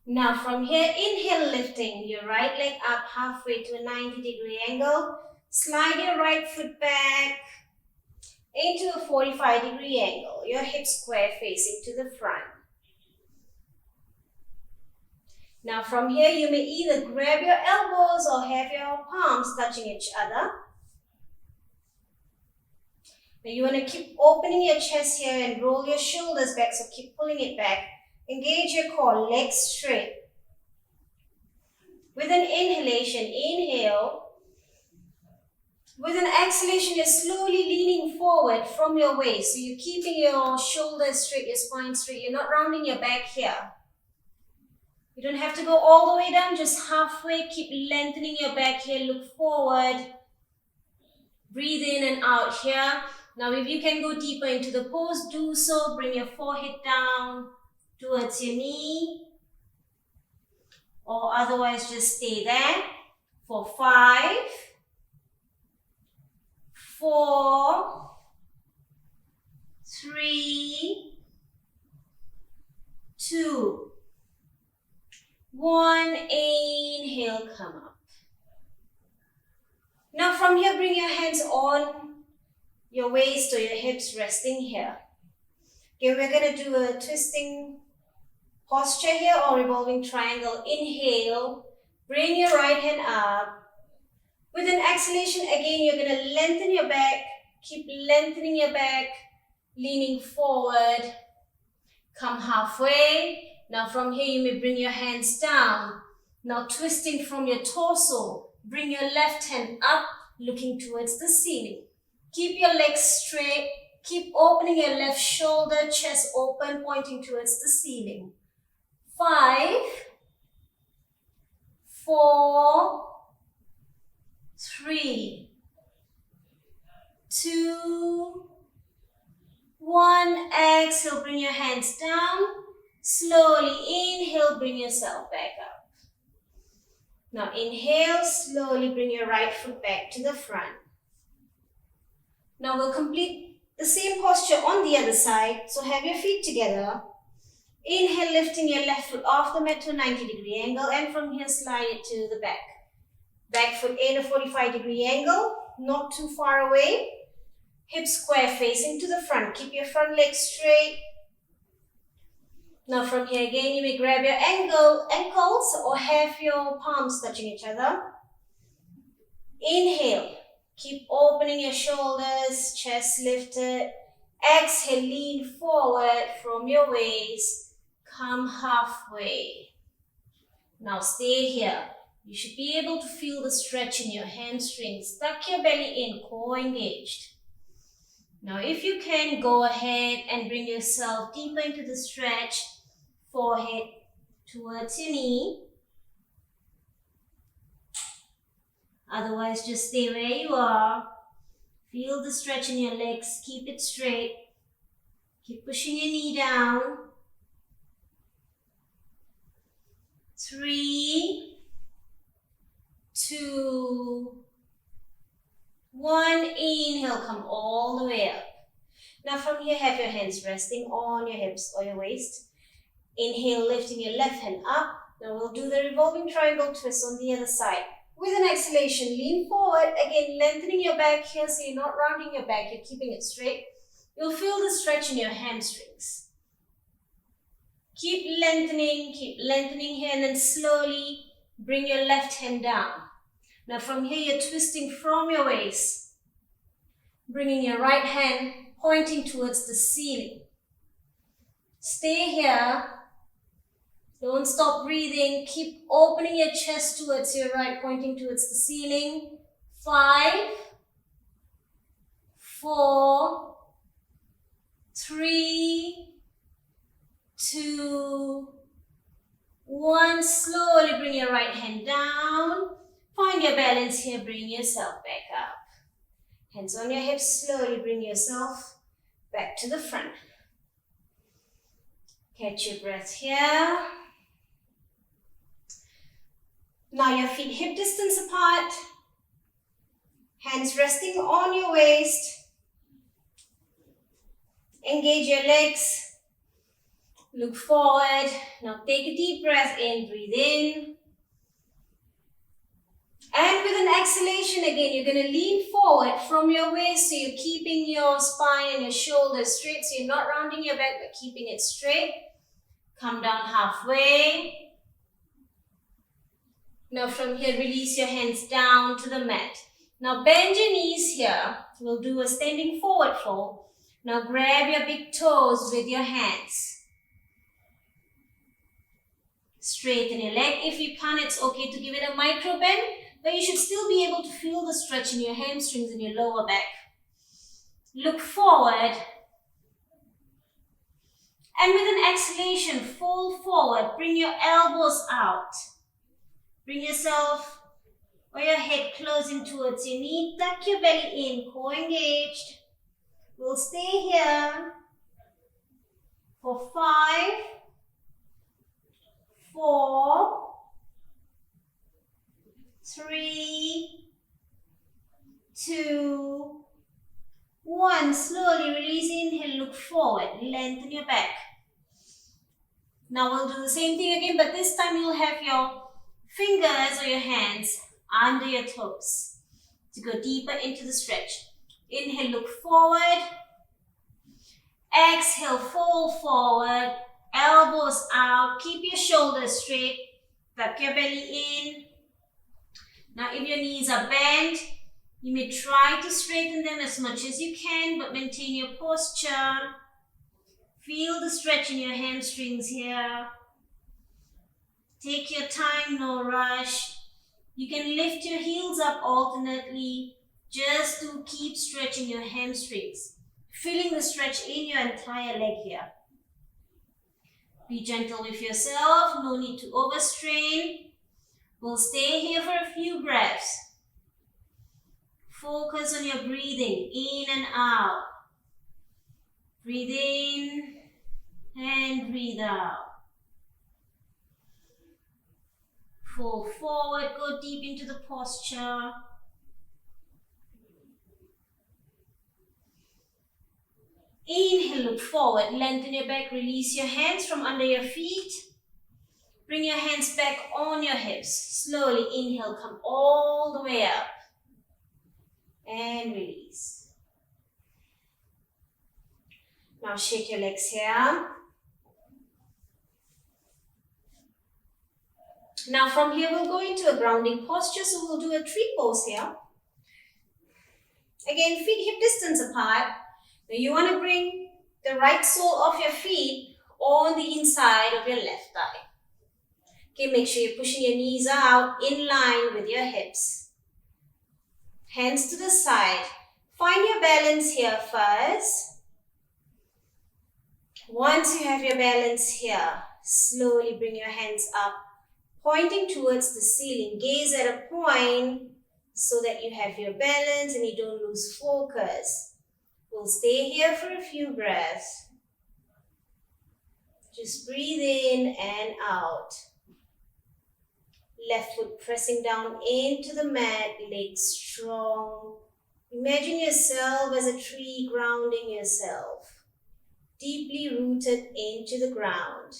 Now from here, inhale, lifting your right leg up halfway to a 90-degree angle. Slide your right foot back into a 45-degree angle. Your hips square facing to the front. Now from here, you may either grab your elbows or have your palms touching each other. Now you want to keep opening your chest here and roll your shoulders back, so keep pulling it back. Engage your core, legs straight. With an inhalation, inhale. With an exhalation, you're slowly leaning forward from your waist. So you're keeping your shoulders straight, your spine straight. You're not rounding your back here. You don't have to go all the way down, just halfway. Keep lengthening your back here, look forward. Breathe in and out here. Now if you can go deeper into the pose, do so. Bring your forehead down towards your knee. Or otherwise just stay there for 5, 4, 3, 2, 1. Inhale, come up. Now from here, bring your hands on your waist or your hips, resting here. Okay, we're going to do a twisting posture here or revolving triangle. Inhale, bring your right hand up. With an exhalation, again, you're going to lengthen your back. Keep lengthening your back, leaning forward. Come halfway. Now from here, you may bring your hands down. Now twisting from your torso. Bring your left hand up, looking towards the ceiling. Keep your legs straight. Keep opening your left shoulder, chest open, pointing towards the ceiling. 5, 4, 3, 2, 1. Exhale, bring your hands down. Slowly inhale, bring yourself back up. Now inhale, slowly bring your right foot back to the front. Now we'll complete the same posture on the other side. So have your feet together. Inhale, lifting your left foot off the mat to a 90-degree angle, and from here slide it to the back. Back foot in a 45-degree angle, not too far away. Hips square facing to the front. Keep your front leg straight. Now from here again, you may grab your ankles or have your palms touching each other. Inhale, keep opening your shoulders, chest lifted. Exhale, lean forward from your waist. Come halfway. Now stay here. You should be able to feel the stretch in your hamstrings. Tuck your belly in, core engaged. Now if you can, go ahead and bring yourself deeper into the stretch. Forehead towards your knee. Otherwise, just stay where you are. Feel the stretch in your legs. Keep it straight. Keep pushing your knee down. 3, 2, 1. Inhale, come all the way up. Now from here, have your hands resting on your hips or your waist. Inhale, lifting your left hand up. Now we'll do the revolving triangle twist on the other side. With an exhalation, lean forward. Again, lengthening your back here, so you're not rounding your back, you're keeping it straight. You'll feel the stretch in your hamstrings. Keep lengthening here, and then slowly bring your left hand down. Now from here, you're twisting from your waist. Bringing your right hand, pointing towards the ceiling. Stay here. Don't stop breathing. Keep opening your chest towards your right, pointing towards the ceiling. 5, 4, 3, 2, 1. Slowly bring your right hand down. Find your balance here. Bring yourself back up. Hands on your hips. Slowly bring yourself back to the front. Catch your breath here. Now your feet hip distance apart. Hands resting on your waist. Engage your legs. Look forward. Now take a deep breath in, breathe in. And with an exhalation again, you're going to lean forward from your waist, so you're keeping your spine and your shoulders straight, so you're not rounding your back, but keeping it straight. Come down halfway. Now from here, release your hands down to the mat. Now bend your knees here. We'll do a standing forward fold. Now grab your big toes with your hands. Straighten your leg. If you can't, it's okay to give it a micro bend, but you should still be able to feel the stretch in your hamstrings and your lower back. Look forward. And with an exhalation, fold forward. Bring your elbows out. Bring yourself or your head closing towards your knee. Tuck your belly in, core engaged. We'll stay here for 5, 4, 3, 2, 1. Slowly release, inhale, look forward, lengthen your back. Now we'll do the same thing again, but this time you'll have your fingers or your hands under your toes to go deeper into the stretch. Inhale, look forward. Exhale, fold forward. Elbows out. Keep your shoulders straight. Tuck your belly in. Now if your knees are bent, you may try to straighten them as much as you can, but maintain your posture. Feel the stretch in your hamstrings here. Take your time, no rush. You can lift your heels up alternately just to keep stretching your hamstrings. Feeling the stretch in your entire leg here. Be gentle with yourself, no need to overstrain. We'll stay here for a few breaths. Focus on your breathing, in and out. Breathe in and breathe out. Fold forward, go deep into the posture. Inhale, look forward, lengthen your back, release your hands from under your feet. Bring your hands back on your hips. Slowly inhale, come all the way up. And release. Now shake your legs here. Now from here we'll go into a grounding posture, so we'll do a tree pose here. Again, feet hip distance apart. Now you want to bring the right sole of your feet on the inside of your left thigh. Okay, make sure you're pushing your knees out in line with your hips. Hands to the side. Find your balance here first. Once you have your balance here, slowly bring your hands up, pointing towards the ceiling. Gaze at a point so that you have your balance and you don't lose focus. We'll stay here for a few breaths. Just breathe in and out. Left foot pressing down into the mat, legs strong. Imagine yourself as a tree, grounding yourself, deeply rooted into the ground.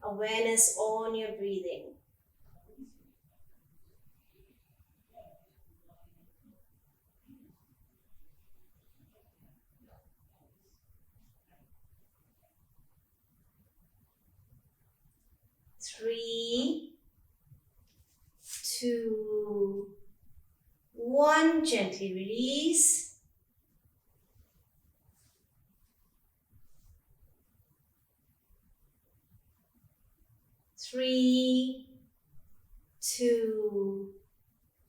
Awareness on your breathing. Three, 2, 1. Gently release. Three, 2,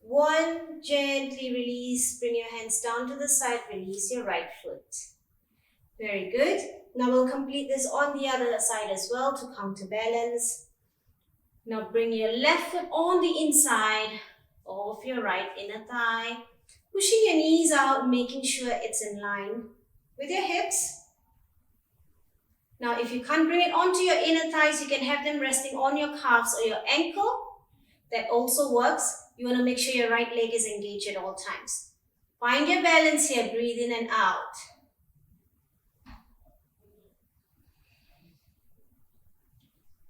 1. Gently release. Bring your hands down to the side. Release your right foot. Very good. Now we'll complete this on the other side as well to counterbalance. Now bring your left foot on the inside of your right inner thigh. Pushing your knees out, making sure it's in line with your hips. Now if you can't bring it onto your inner thighs, you can have them resting on your calves or your ankle. That also works. You want to make sure your right leg is engaged at all times. Find your balance here. Breathe in and out.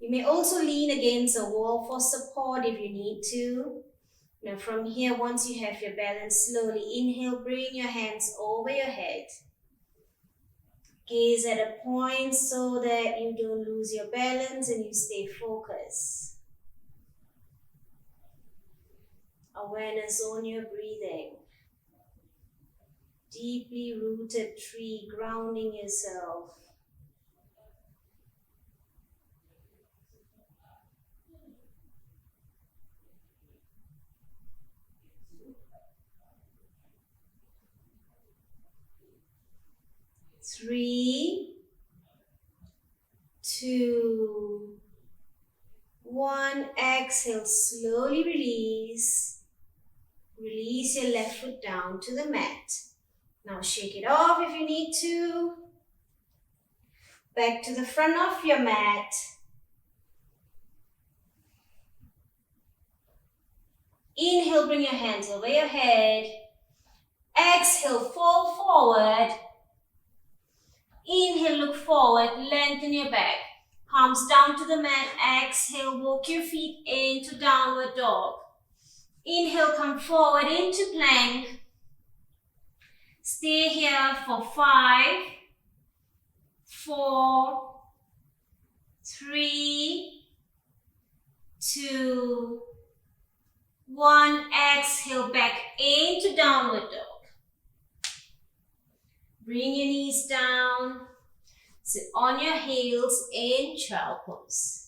You may also lean against a wall for support if you need to. Now from here, once you have your balance, slowly inhale, bring your hands over your head. Gaze at a point so that you don't lose your balance and you stay focused. Awareness on your breathing. Deeply rooted tree, grounding yourself. Three, two, one. Exhale, slowly release. Release your left foot down to the mat. Now shake it off if you need to. Back to the front of your mat. Inhale, bring your hands over your head. Exhale, fall forward. Inhale, look forward, lengthen your back. Palms down to the mat. Exhale, walk your feet into downward dog. Inhale, come forward into plank. Stay here for 5, 4, 3, 2, 1. Exhale, back into downward dog. Bring your knees down. Sit on your heels in child pose.